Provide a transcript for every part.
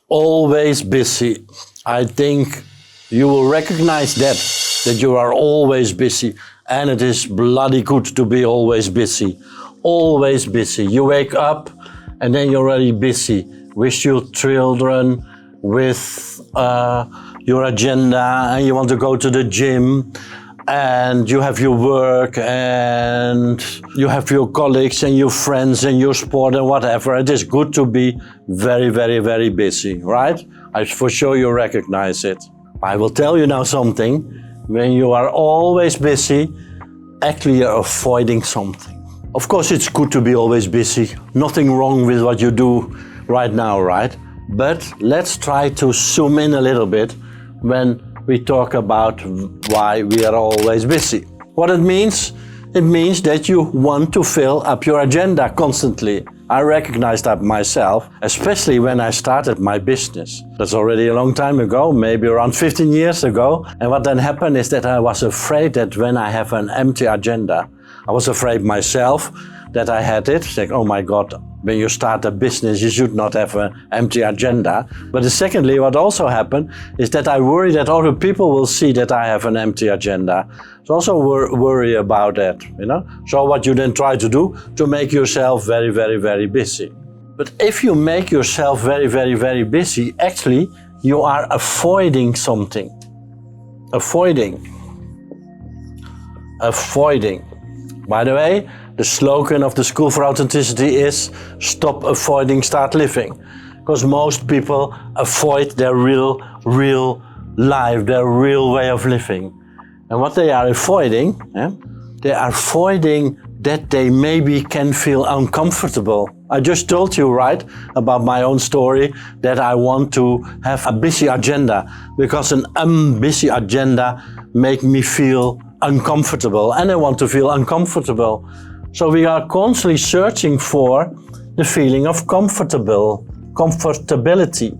always busy. I think you will recognize that you are always busy, and it is bloody good to be always busy. Always busy. You wake up and then you're already busy with your children, with your agenda, and you want to go to the gym, and you have your work, and you have your colleagues and your friends and your sport and whatever. It is good to be very, very, very busy, right? For sure you recognize it. I will tell you now something. When you are always busy, actually you're avoiding something. Of course it's good to be always busy. Nothing wrong with what you do right now, right? But let's try to zoom in a little bit when we talk about why we are always busy. What it means that you want to fill up your agenda constantly. I recognize that myself, especially when I started my business. That's already a long time ago, maybe around 15 years ago. And what then happened is that I was afraid that when I have an empty agenda, I was afraid myself that I had it. It's like, oh my God, when you start a business, you should not have an empty agenda. But secondly, what also happened is that I worry that other people will see that I have an empty agenda. So also worry about that, you know. So what you then try to do to make yourself very, very, very busy. But if you make yourself very, very, very busy, actually you are avoiding something. Avoiding. By the way, the slogan of the School for Authenticity is stop avoiding, start living. Because most people avoid their real life, their real way of living. And what they are avoiding, they are avoiding that they maybe can feel uncomfortable. I just told you, right, about my own story, that I want to have a busy agenda because an busy agenda makes me feel uncomfortable, and I want to feel uncomfortable. So we are constantly searching for the feeling of comfortability,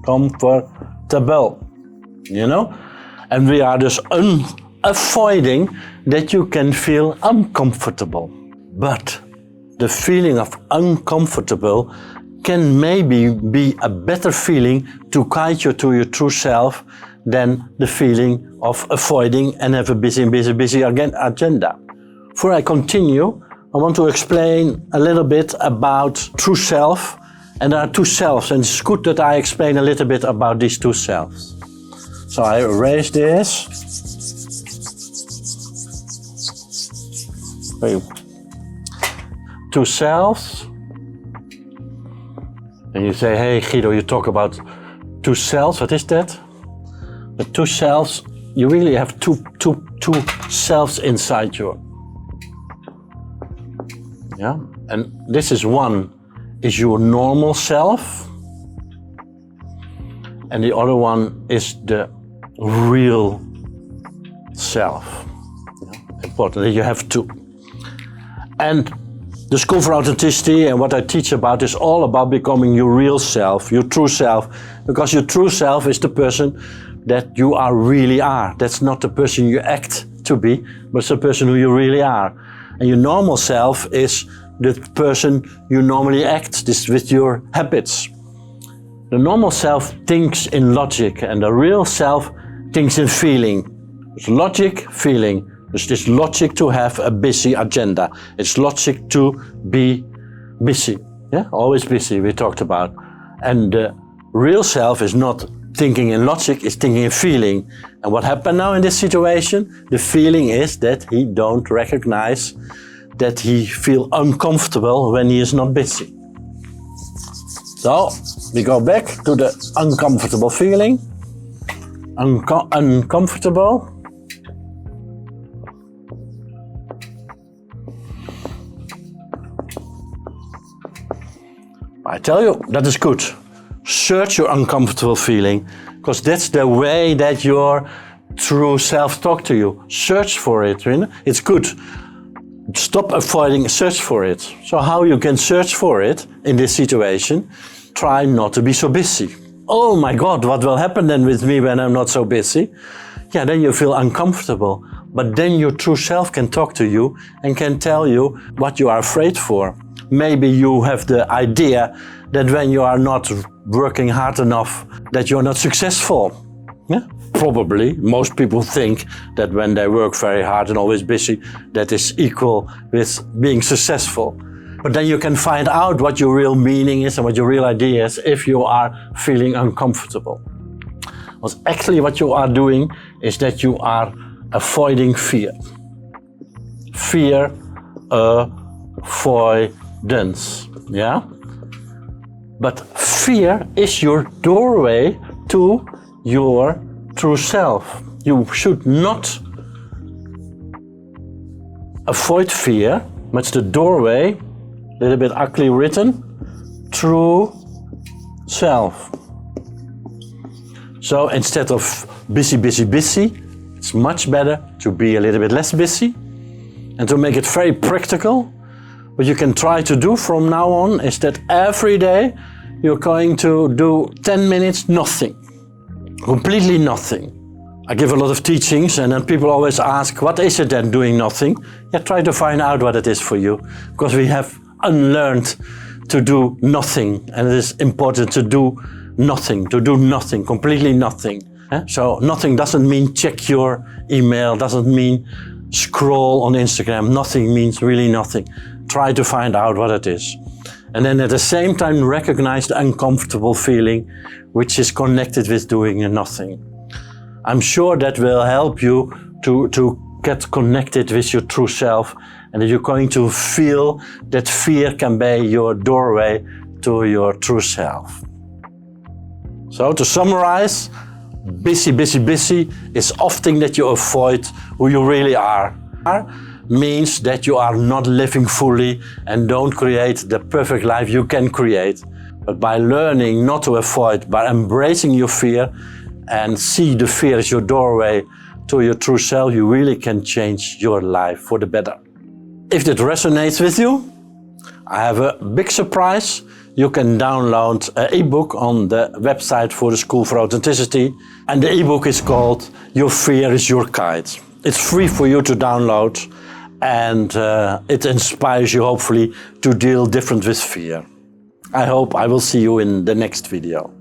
comfortable, you know? And we are just avoiding that you can feel uncomfortable. But the feeling of uncomfortable can maybe be a better feeling to guide you to your true self than the feeling of avoiding and have a busy agenda. Before I continue, I want to explain a little bit about true self. And there are two selves, and it's good that I explain a little bit about these two selves. So I erase this. Two selves. And you say, hey Guido, you talk about two selves, what is that? The two selves, you really have two selves inside you. Yeah, and this is one is your normal self, and the other one is the real self. Yeah, important that you have two. And the School for Authenticity and what I teach about is all about becoming your real self, your true self, because your true self is the person that you really are. That's not the person you act to be, but it's the person who you really are. And your normal self is the person you normally act, this with your habits. The normal self thinks in logic, and the real self thinks in feeling. It's logic, feeling. It's logic to have a busy agenda. It's logic to be busy. Yeah, always busy, we talked about. And the real self is not thinking in logic, it's thinking in feeling. And what happened now in this situation? The feeling is that he don't recognize that he feels uncomfortable when he is not busy. So, we go back to the uncomfortable feeling. Uncomfortable. I tell you, that is good. Search your uncomfortable feeling, because that's the way that your true self talks to you. Search for it, you know? It's good. Stop avoiding, search for it. So how you can search for it in this situation? Try not to be so busy. Oh my God, what will happen then with me when I'm not so busy? Yeah, then you feel uncomfortable. But then your true self can talk to you and can tell you what you are afraid for. maybe you have the idea that when you are not working hard enough, that you're not successful. Yeah? Probably. Most people think that when they work very hard and always busy, that is equal with being successful. But then you can find out what your real meaning is and what your real idea is if you are feeling uncomfortable. Well, actually what you are doing is that you are avoiding fear. Fear avoidance. Yeah? But fear is your doorway to your true self. You should not avoid fear, but it's the doorway, a little bit ugly written, true self. So instead of busy, busy, busy, it's much better to be a little bit less busy. And to make it very practical, what you can try to do from now on is that every day you're going to do 10 minutes nothing. Completely nothing. I give a lot of teachings and then people always ask, what is it then doing nothing? Yeah, try to find out what it is for you. Because we have unlearned to do nothing. And it is important to do nothing, completely nothing. So nothing doesn't mean check your email, doesn't mean scroll on Instagram. Nothing means really nothing. Try to find out what it is. And then at the same time recognize the uncomfortable feeling which is connected with doing nothing. I'm sure that will help you to get connected with your true self, and that you're going to feel that fear can be your doorway to your true self. So to summarize, busy, busy, busy is often that you avoid who you really are. Means that you are not living fully and don't create the perfect life you can create. But by learning not to avoid, by embracing your fear and see the fear as your doorway to your true self, you really can change your life for the better. If that resonates with you, I have a big surprise. You can download an ebook on the website for the School for Authenticity. And the ebook is called Your Fear is Your Guide. It's free for you to download, and it inspires you hopefully to deal different with fear. I hope I will see you in the next video.